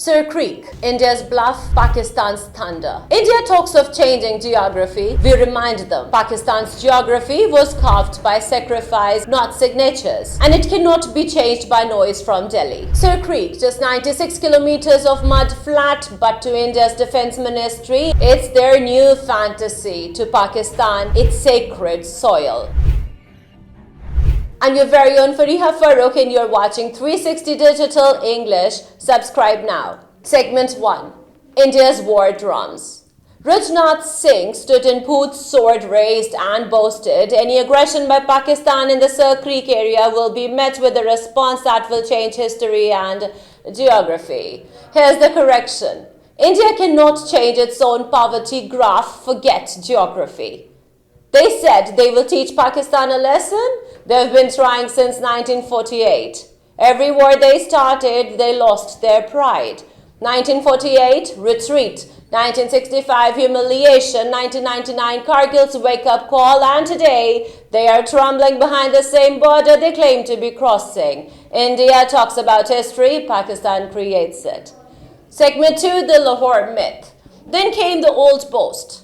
Sir Creek, India's Bluff, Pakistan's thunder. India talks of changing geography. We remind them Pakistan's geography was carved by sacrifice, not signatures, and it cannot be changed by noise from Delhi. Sir Creek, just 96 kilometers of mud flat, but to India's defense ministry, it's their new fantasy. To Pakistan, it's sacred soil. I'm your very own Fariha Farrukh and you're watching 360 Digital English. Subscribe now. Segment 1. India's War Drums. Rajnath Singh stood in Poonch, sword raised, and boasted any aggression by Pakistan in the Sir Creek area will be met with a response that will change history and geography. Here's the correction. India cannot change its own poverty graph, forget geography. They said they will teach Pakistan a lesson. They've been trying since 1948. Every war they started, they lost their pride. 1948, retreat. 1965, humiliation. 1999, Kargil's wake-up call. And today, they are trembling behind the same border they claim to be crossing. India talks about history, Pakistan creates it. Segment 2, the Lahore myth. Then came the old boast.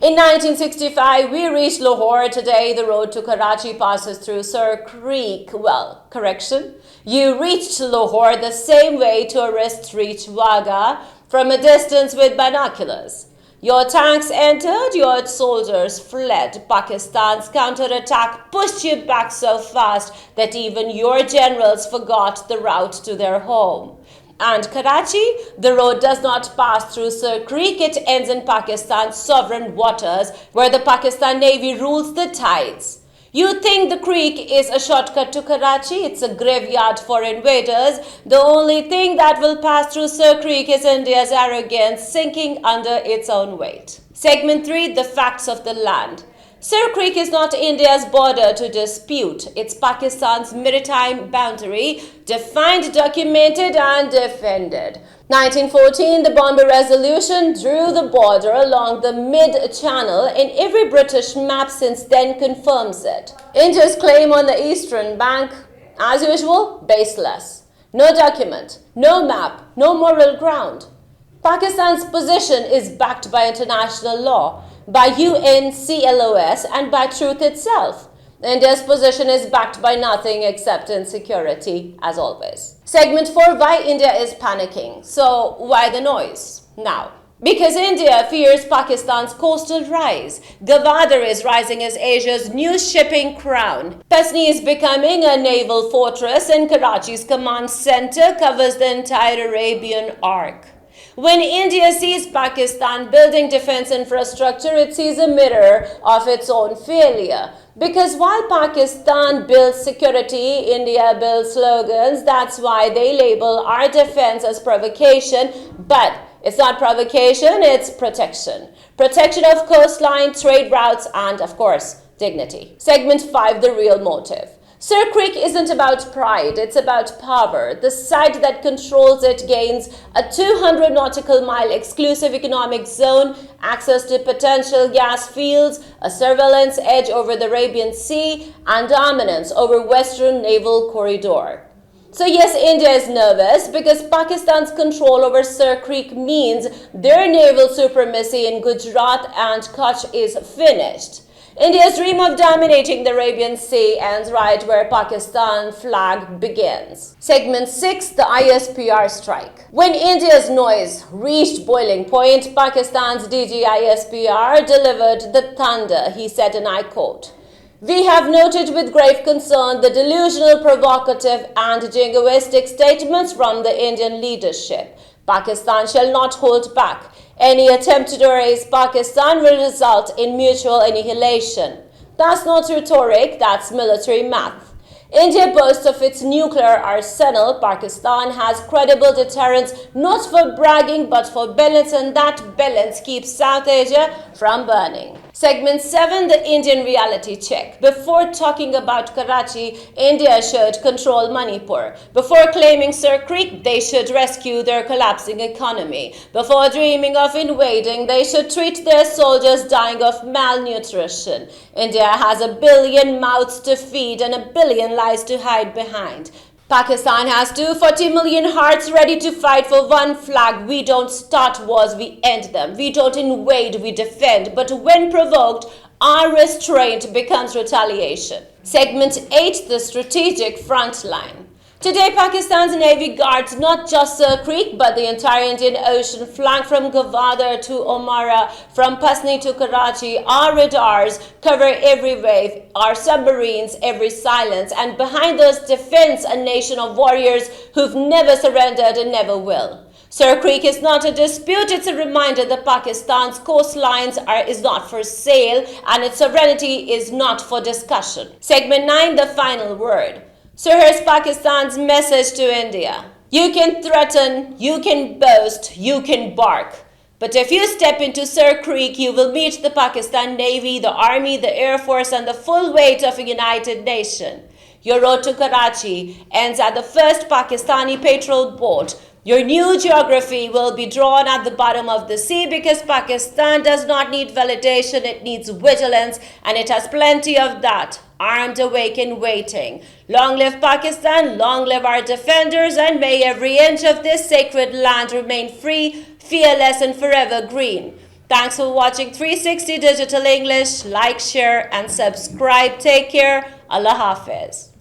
In 1965, we reached Lahore. Today, the road to Karachi passes through Sir Creek. Well, correction. You reached Lahore the same way tourists reach Wagah, from a distance with binoculars. Your tanks entered, your soldiers fled. Pakistan's counterattack pushed you back so fast that even your generals forgot the route to their home. And Karachi, the road does not pass through Sir Creek. It ends in Pakistan's sovereign waters, where the Pakistan Navy rules the tides. You think the creek is a shortcut to Karachi? It's a graveyard for invaders. The only thing that will pass through Sir Creek is India's arrogance sinking under its own weight. Segment 3, the facts of the land. Sir Creek is not India's border to dispute. It's Pakistan's maritime boundary, defined, documented, and defended. 1914, the Bombay Resolution drew the border along the mid-channel, and every British map since then confirms it. India's claim on the eastern bank, as usual, baseless. No document, no map, no moral ground. Pakistan's position is backed by international law, by UNCLOS, and by truth itself. India's position is backed by nothing except insecurity, as always. Segment 4, why India is panicking. So, why the noise? Now, because India fears Pakistan's coastal rise. Gwadar is rising as Asia's new shipping crown. Pesni is becoming a naval fortress, and Karachi's command center covers the entire Arabian arc. When India sees Pakistan building defense infrastructure, it sees a mirror of its own failure. Because while Pakistan builds security, India builds slogans. That's why they label our defense as provocation. But it's not provocation, it's protection. Protection of coastline, trade routes, and, of course, dignity. Segment 5, the real motive. Sir Creek isn't about pride, it's about power. The side that controls it gains a 200 nautical mile exclusive economic zone, access to potential gas fields, a surveillance edge over the Arabian Sea, and dominance over Western Naval Corridor. So yes, India is nervous because Pakistan's control over Sir Creek means their naval supremacy in Gujarat and Kutch is finished. India's dream of dominating the Arabian Sea ends right where Pakistan's flag begins. Segment 6, the ISPR strike. When India's noise reached boiling point, Pakistan's DG ISPR delivered the thunder. He said, and I quote, "We have noted with grave concern the delusional, provocative, and jingoistic statements from the Indian leadership. Pakistan shall not hold back. Any attempt to erase Pakistan will result in mutual annihilation." That's not rhetoric, that's military math. India boasts of its nuclear arsenal. Pakistan has credible deterrence not for bragging but for balance, and that balance keeps South Asia from burning. Segment 7, the Indian reality check. Before talking about Karachi, India should control Manipur. Before claiming Sir Creek, they should rescue their collapsing economy. Before dreaming of invading, they should treat their soldiers dying of malnutrition. India has 1 billion mouths to feed and 1 billion lies to hide behind. Pakistan has 240 million hearts ready to fight for one flag. We don't start wars, we end them. We don't invade, we defend. But when provoked, our restraint becomes retaliation. Segment 8, the strategic front line. Today, Pakistan's Navy guards not just Sir Creek, but the entire Indian Ocean flank from Gwadar to Omara, from Pasni to Karachi. Our radars cover every wave, our submarines every silence, and behind us defends a nation of warriors who've never surrendered and never will. Sir Creek is not a dispute, it's a reminder that Pakistan's coastlines is not for sale and its sovereignty is not for discussion. Segment 9, the final word. So here's Pakistan's message to India. You can threaten, you can boast, you can bark. But if you step into Sir Creek, you will meet the Pakistan Navy, the Army, the Air Force, and the full weight of a united nation. Your road to Karachi ends at the first Pakistani patrol boat. Your new geography will be drawn at the bottom of the sea because Pakistan does not need validation, it needs vigilance, and it has plenty of that. Armed, awake, and waiting. Long live Pakistan, long live our defenders, and may every inch of this sacred land remain free, fearless, and forever green. Thanks for watching 360 Digital English. Like, share, and subscribe. Take care. Allah Hafiz.